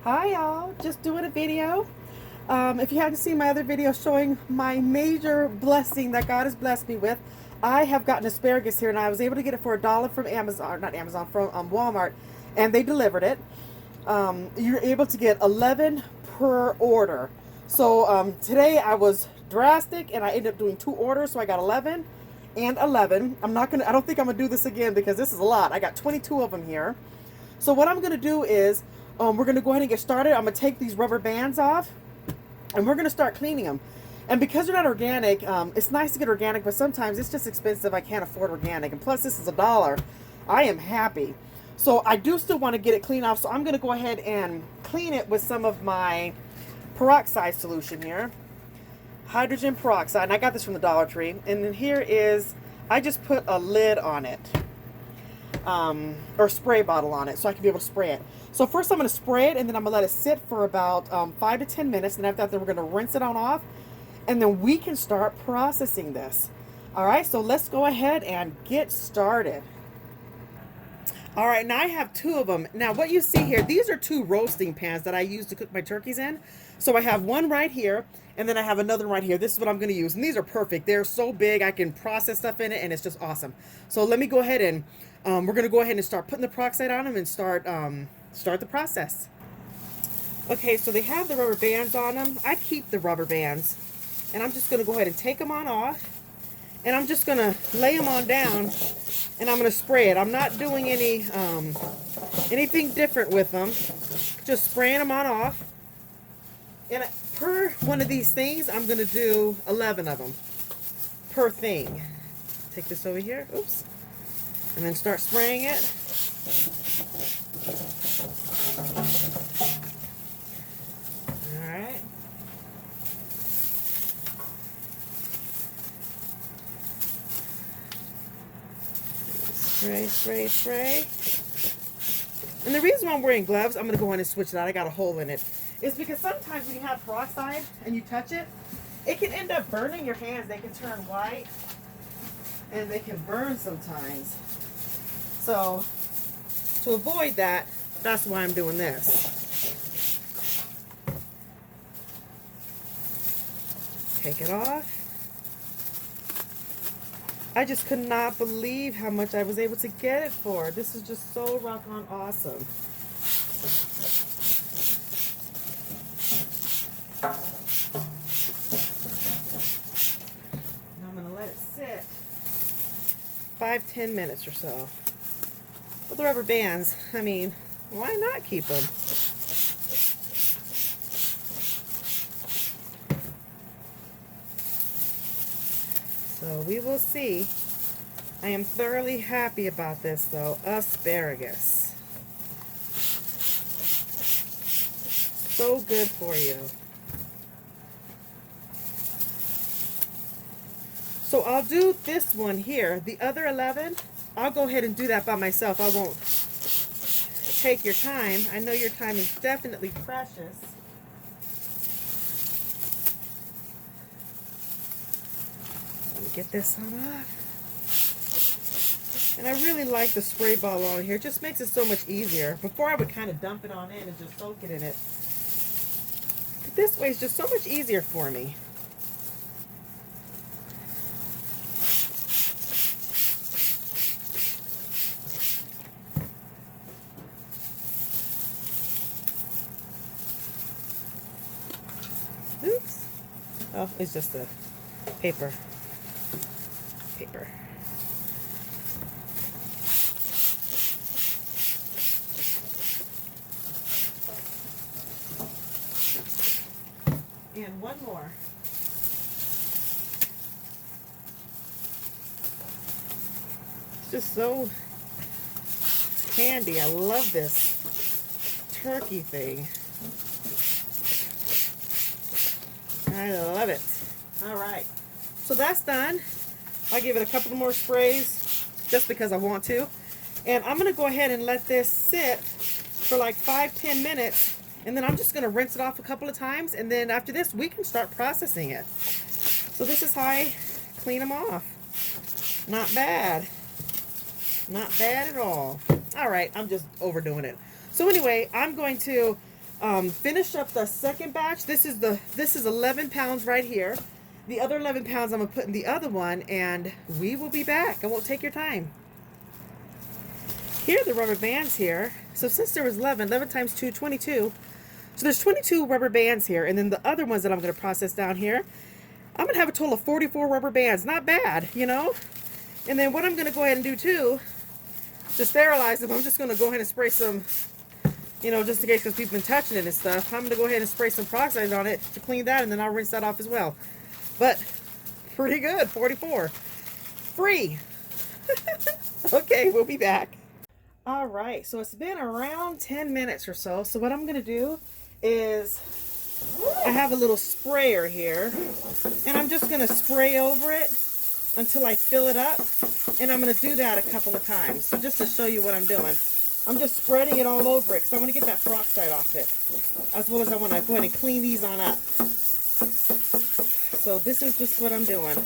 Hi y'all, just doing a video. If you haven't seen my other video showing my major blessing that God has blessed me with, I have gotten asparagus here and I was able to get it for $1 from Amazon, not Amazon, from Walmart, and they delivered it. You're able to get 11 per order. So today I was drastic and I ended up doing 2 orders, so I got 11 and 11. I don't think I'm gonna do this again because this is a lot. I got 22 of them here. So what I'm gonna do is we're gonna go ahead and get started. I'm gonna take these rubber bands off and we're gonna start cleaning them. And because they're not organic, it's nice to get organic, but sometimes it's just expensive. I can't afford organic, and plus this is $1. I am happy. So I do still want to get it clean off, so I'm gonna go ahead and clean it with some of my peroxide solution here. Hydrogen peroxide, and I got this from the Dollar Tree. And then here is, I just put a lid on it. Or spray bottle on it so I can be able to spray it. So first I'm going to spray it and then I'm going to let it sit for about 5 to 10 minutes, and after that then we're going to rinse it on off and then we can start processing this. Alright, so let's go ahead and get started. Alright, now I have 2 of them. Now what you see here, these are 2 roasting pans that I use to cook my turkeys in. So I have one right here and then I have another one right here. This is what I'm going to use, and these are perfect. They're so big I can process stuff in it and it's just awesome. So let me go ahead and we're going to go ahead and start putting the peroxide on them and start the process. Okay, so they have the rubber bands on them. I keep the rubber bands, and I'm just going to go ahead and take them on off, and I'm just going to lay them on down, and I'm going to spray it. I'm not doing anything different with them, just spraying them on off. And per one of these things, I'm going to do 11 of them per thing. Take this over here. Oops. And then start spraying it. Alright. Spray, spray, spray. And the reason why I'm wearing gloves, I'm going to go in and switch it out. I got a hole in it. Is because sometimes when you have peroxide and you touch it, it can end up burning your hands. They can turn white and they can burn sometimes. So to avoid that, that's why I'm doing this. Take it off. I just could not believe how much I was able to get it for. This is just so rock on awesome. Now I'm going to let it sit 5-10 minutes or so. With the rubber bands, I mean, why not keep them? So we will see. I am thoroughly happy about this though. Asparagus. So good for you. So I'll do this one here. The other 11, I'll go ahead and do that by myself. I won't take your time. I know your time is definitely precious. Let me get this on off. And I really like the spray bottle on here. It just makes it so much easier. Before I would kind of dump it on in and just soak it in it. But this way is just so much easier for me. Oops. Oh, it's just the paper. Paper. And one more. It's just so handy. I love this turkey thing. I love it. All right. So that's done. I'll give it a couple more sprays just because I want to. And I'm going to go ahead and let this sit for like 5-10 minutes. And then I'm just going to rinse it off a couple of times. And then after this, we can start processing it. So this is how I clean them off. Not bad. Not bad at all. All right, I'm just overdoing it. So anyway, I'm going to finish up the second batch. This is 11 pounds right here. The other 11 pounds I'm gonna put in the other one, and we will be back. I won't take your time. Here are the rubber bands here. So since there was 11 times 2, 22. So there's 22 rubber bands here, and then the other ones that I'm gonna process down here, I'm gonna have a total of 44 rubber bands. Not bad, you know? And then what I'm gonna go ahead and do too, to sterilize them, I'm just gonna go ahead and spray some, you know, just in case, because people have been touching it and stuff. I'm gonna go ahead and spray some peroxide on it to clean that, and then I'll rinse that off as well. But pretty good, 44. Free. Okay, we'll be back. All right, so it's been around 10 minutes or so. So what I'm gonna do is, I have a little sprayer here, and I'm just gonna spray over it until I fill it up. And I'm gonna do that a couple of times. So just to show you what I'm doing. I'm just spreading it all over it because I want to get that peroxide off it, as well as I want to go ahead and clean these on up. So this is just what I'm doing.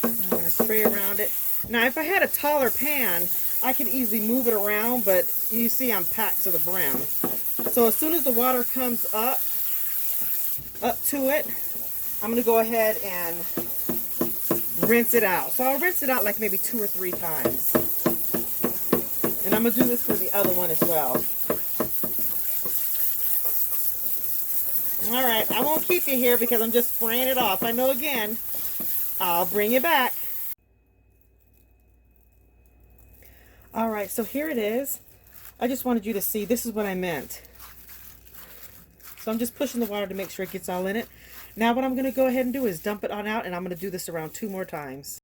I'm going to spray around it. Now if I had a taller pan, I could easily move it around, but you see I'm packed to the brim. So as soon as the water comes up to it, I'm going to go ahead and rinse it out. So I'll rinse it out like maybe 2 or 3 times. And I'm going to do this for the other one as well. Alright, I won't keep you here because I'm just spraying it off. I know again, I'll bring you back. Alright, so here it is. I just wanted you to see, this is what I meant. So I'm just pushing the water to make sure it gets all in it. Now what I'm going to go ahead and do is dump it on out, and I'm going to do this around 2 more times.